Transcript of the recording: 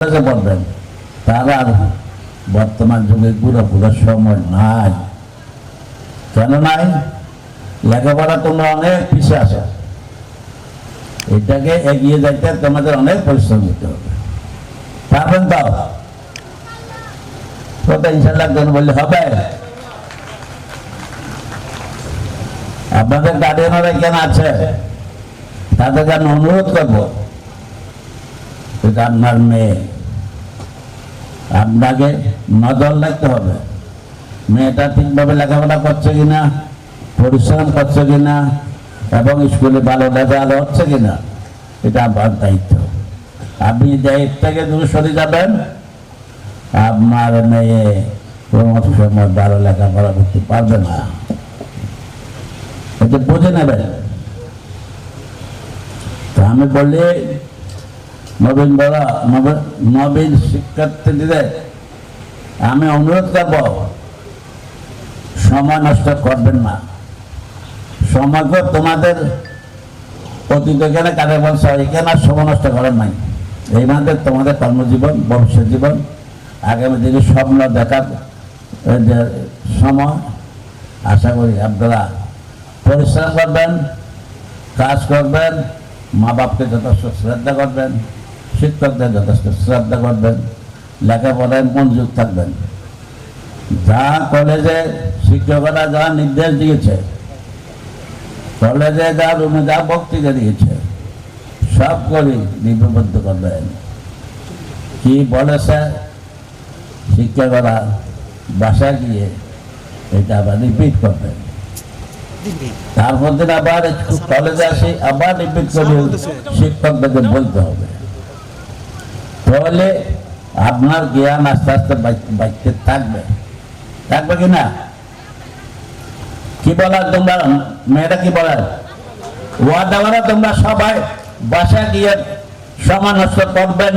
পড়বেন, তার আর বর্তমান যুগে পুরো সময় নাই। কেন নাই? লেখাপড়া তোমরা অনেক পিছিয়ে আছো, এটাকে এগিয়ে যাইতে তোমাদের অনেক পরিশ্রম দিতে হবে। পারবেন তো? ইনশাল্লাহ বললে হবে। আপনাদের গার্ডিয়ানরা কেন আছে, তাদেরকে আমি অনুরোধ করবো, আপনার মেয়ে, আপনাকে নজর রাখতে হবে মেয়েটা ঠিকভাবে লেখাপড়া করছে কিনা, পরিশ্রম করছে কিনা, এবং স্কুলে ভালো রেজাল্ট হচ্ছে কিনা, এটা আপনার দায়িত্ব। আপনি দায়িত্ব থেকে দূরে সরে যাবেন, আপনার মেয়ে কোনো সময় ভালো লেখাপড়া করতে পারবে না, এটা বুঝে নেবেন। তো আমি বলি নবীন শিক্ষার্থীদের আমি অনুরোধ করব, সময় নষ্ট করবেন না। সময়কে তোমাদের অতীত এখানে কাজে বলছে, এখানে আর সময় নষ্ট করার নাই। এই মাঝে তোমাদের কর্মজীবন, ভবিষ্যৎ জীবন, আগামী দিনে স্বপ্ন দেখার যে সময়। আশা করি আপনারা পরিশ্রম করবেন, কাজ করবেন, মা বাপকে যথেষ্ট শ্রদ্ধা করবেন, শিক্ষকদের যথেষ্ট শ্রদ্ধা করবেন, লেখাপড়ায় মনোযোগ থাকবেন। যা কলেজে শিক্ষকরা যা নির্দেশ দিয়েছে, কলেজে যা রুমে যা বক্তৃতা দিয়েছে, সব করে লিপিবদ্ধ করবেন। কি বলেছে শিক্ষকরা, বাসায় গিয়ে এটা আবার রিপিট করবেন। তারপর দিন আবার কলেজে আসি, আবার রিপিট করে শিক্ষকদেরকে বলতে হবে। তাহলে আপনার জ্ঞান আস্তে আস্তে বাড়তে থাকবে, থাকবে কিনা? কি বলার তোমরা মেয়েরা, কি বলার ওয়াদা, তোমরা সবাই বাসায় গিয়ে সময় নষ্ট করবেন।